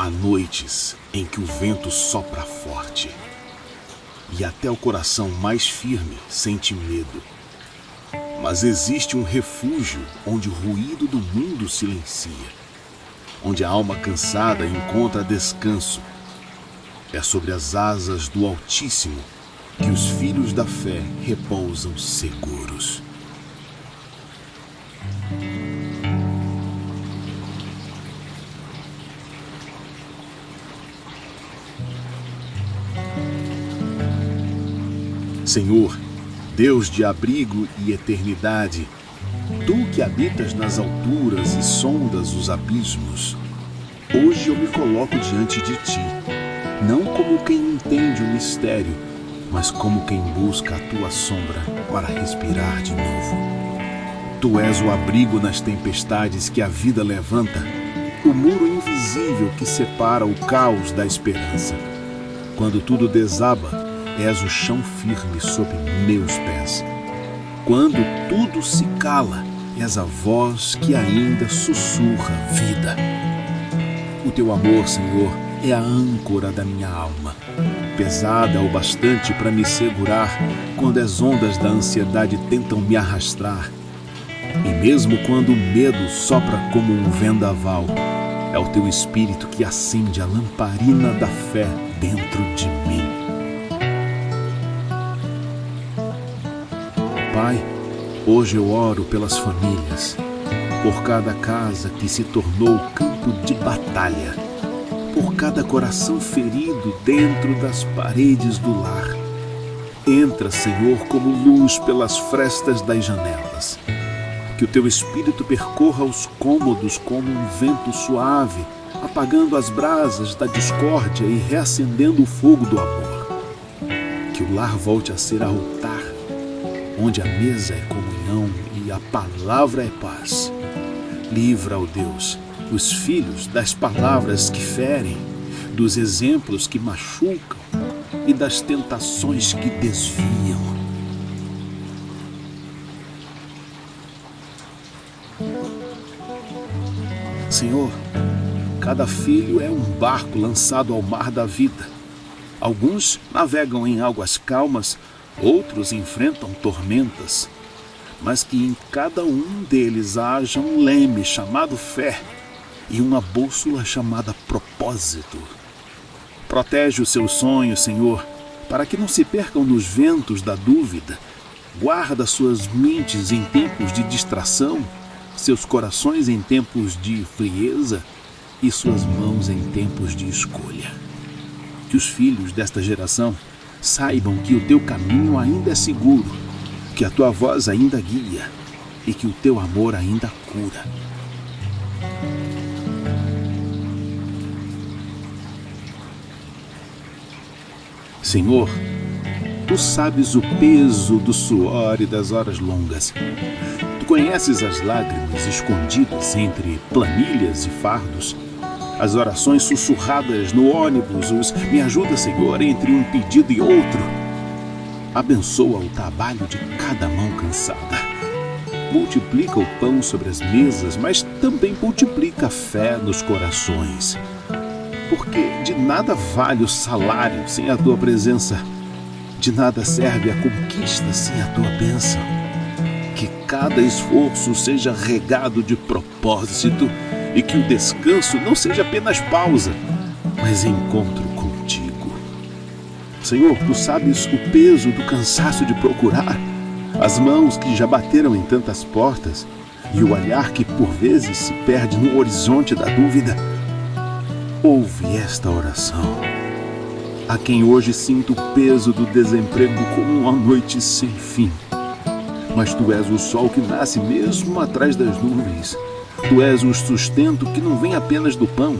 Há noites em que o vento sopra forte e até o coração mais firme sente medo. Mas existe um refúgio onde o ruído do mundo silencia, onde a alma cansada encontra descanso. É sobre as asas do Altíssimo que os filhos da fé repousam seguros. Senhor, Deus de abrigo e eternidade, Tu que habitas nas alturas e sondas os abismos, hoje eu me coloco diante de Ti, não como quem entende o mistério, mas como quem busca a Tua sombra para respirar de novo. Tu és o abrigo nas tempestades que a vida levanta, o muro invisível que separa o caos da esperança. Quando tudo desaba, és o chão firme sob meus pés. Quando tudo se cala, és a voz que ainda sussurra vida. O teu amor, Senhor, é a âncora da minha alma, pesada o bastante para me segurar quando as ondas da ansiedade tentam me arrastar. E mesmo quando o medo sopra como um vendaval, é o teu espírito que acende a lamparina da fé dentro de mim. Pai, hoje eu oro pelas famílias, por cada casa que se tornou campo de batalha, por cada coração ferido dentro das paredes do lar. Entra, Senhor, como luz pelas frestas das janelas. Que o teu Espírito percorra os cômodos como um vento suave, apagando as brasas da discórdia e reacendendo o fogo do amor. Que o lar volte a ser altar, onde a mesa é comunhão e a palavra é paz. Livra, ó Deus, os filhos das palavras que ferem, dos exemplos que machucam e das tentações que desviam. Senhor, cada filho é um barco lançado ao mar da vida. Alguns navegam em águas calmas, outros enfrentam tormentas, mas que em cada um deles haja um leme chamado fé e uma bússola chamada propósito. Protege os seus sonhos, Senhor, para que não se percam nos ventos da dúvida. Guarda suas mentes em tempos de distração, seus corações em tempos de frieza e suas mãos em tempos de escolha. Que os filhos desta geração saibam que o teu caminho ainda é seguro, que a tua voz ainda guia e que o teu amor ainda cura. Senhor, tu sabes o peso do suor e das horas longas. Tu conheces as lágrimas escondidas entre planilhas e fardos, as orações sussurradas no ônibus, os "me ajuda, Senhor", entre um pedido e outro. Abençoa o trabalho de cada mão cansada. Multiplica o pão sobre as mesas, mas também multiplica a fé nos corações. Porque de nada vale o salário sem a tua presença. De nada serve a conquista sem a tua bênção. Que cada esforço seja regado de propósito e que o descanso não seja apenas pausa, mas encontro contigo. Senhor, tu sabes o peso do cansaço de procurar, as mãos que já bateram em tantas portas e o olhar que por vezes se perde no horizonte da dúvida. Ouve esta oração. A quem hoje sinto o peso do desemprego como uma noite sem fim. Mas tu és o sol que nasce mesmo atrás das nuvens. Tu és o sustento que não vem apenas do pão,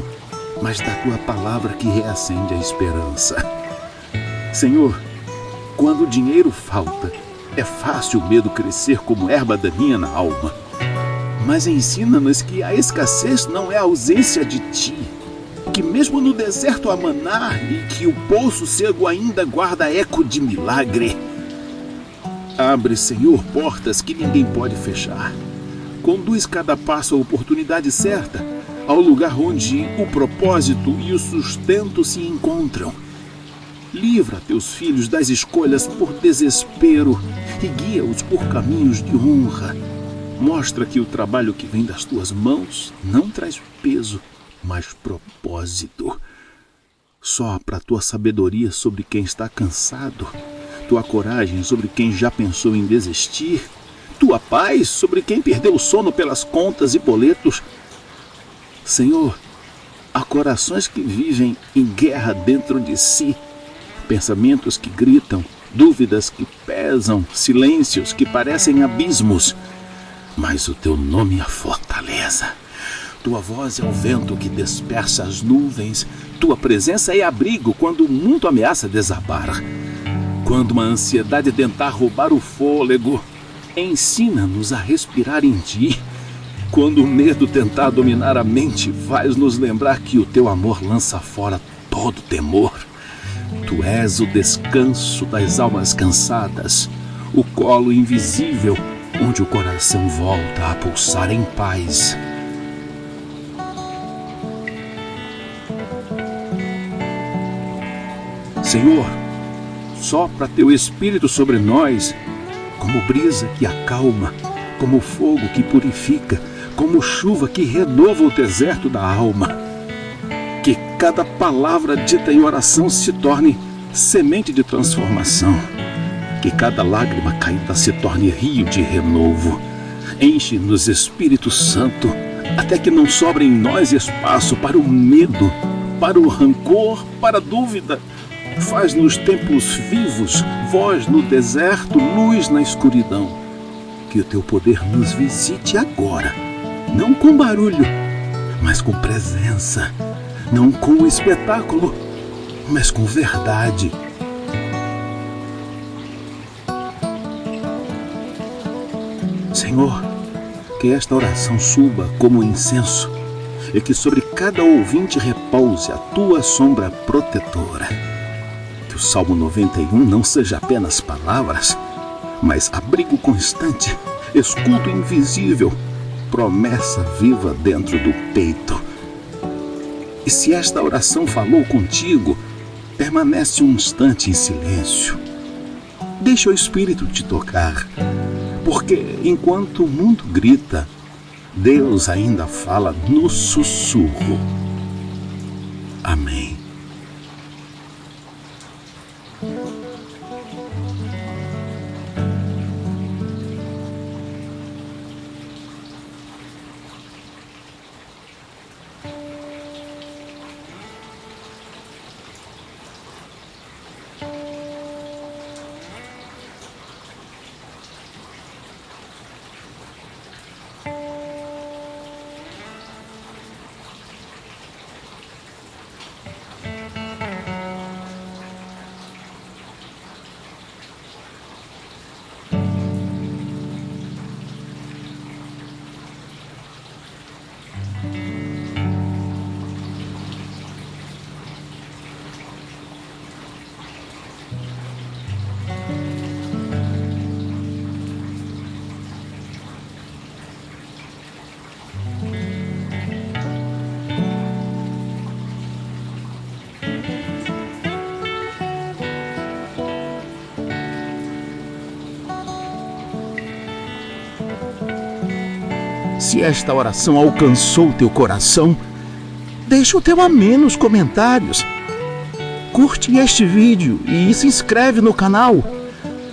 mas da tua palavra que reacende a esperança. Senhor, quando o dinheiro falta, é fácil o medo crescer como erva daninha na alma. Mas ensina-nos que a escassez não é a ausência de ti, que mesmo no deserto há maná e que o poço cego ainda guarda eco de milagre. Abre, Senhor, portas que ninguém pode fechar. Conduz cada passo à oportunidade certa, ao lugar onde o propósito e o sustento se encontram. Livra teus filhos das escolhas por desespero e guia-os por caminhos de honra. Mostra que o trabalho que vem das tuas mãos não traz peso, mas propósito. Sopra a tua sabedoria sobre quem está cansado, tua coragem sobre quem já pensou em desistir, tua paz sobre quem perdeu o sono pelas contas e boletos. Senhor, há corações que vivem em guerra dentro de si, pensamentos que gritam, dúvidas que pesam, silêncios que parecem abismos. Mas o teu nome é fortaleza. Tua voz é o vento que dispersa as nuvens. Tua presença é abrigo quando o mundo ameaça desabar. Quando uma ansiedade tentar roubar o fôlego, ensina-nos a respirar em ti. Quando o medo tentar dominar a mente, faz-nos lembrar que o teu amor lança fora todo temor. Tu és o descanso das almas cansadas, o colo invisível onde o coração volta a pulsar em paz. Senhor, sopra teu Espírito sobre nós, como brisa que acalma, como fogo que purifica, como chuva que renova o deserto da alma. Que cada palavra dita em oração se torne semente de transformação. Que cada lágrima caída se torne rio de renovo. Enche-nos, Espírito Santo, até que não sobre em nós espaço para o medo, para o rancor, para a dúvida. Faz-nos templos vivos, voz no deserto, luz na escuridão. Que o teu poder nos visite agora, não com barulho, mas com presença. Não com espetáculo, mas com verdade. Senhor, que esta oração suba como incenso e que sobre cada ouvinte repouse a tua sombra protetora. Que o Salmo 91 não seja apenas palavras, mas abrigo constante, escudo invisível, promessa viva dentro do peito. E se esta oração falou contigo, permanece um instante em silêncio. Deixa o Espírito te tocar, porque enquanto o mundo grita, Deus ainda fala no sussurro. Amém. Se esta oração alcançou teu coração, deixa o teu amém nos comentários. Curte este vídeo e se inscreve no canal.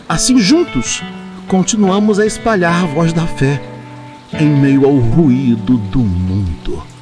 Assim juntos, continuamos a espalhar a voz da fé em meio ao ruído do mundo.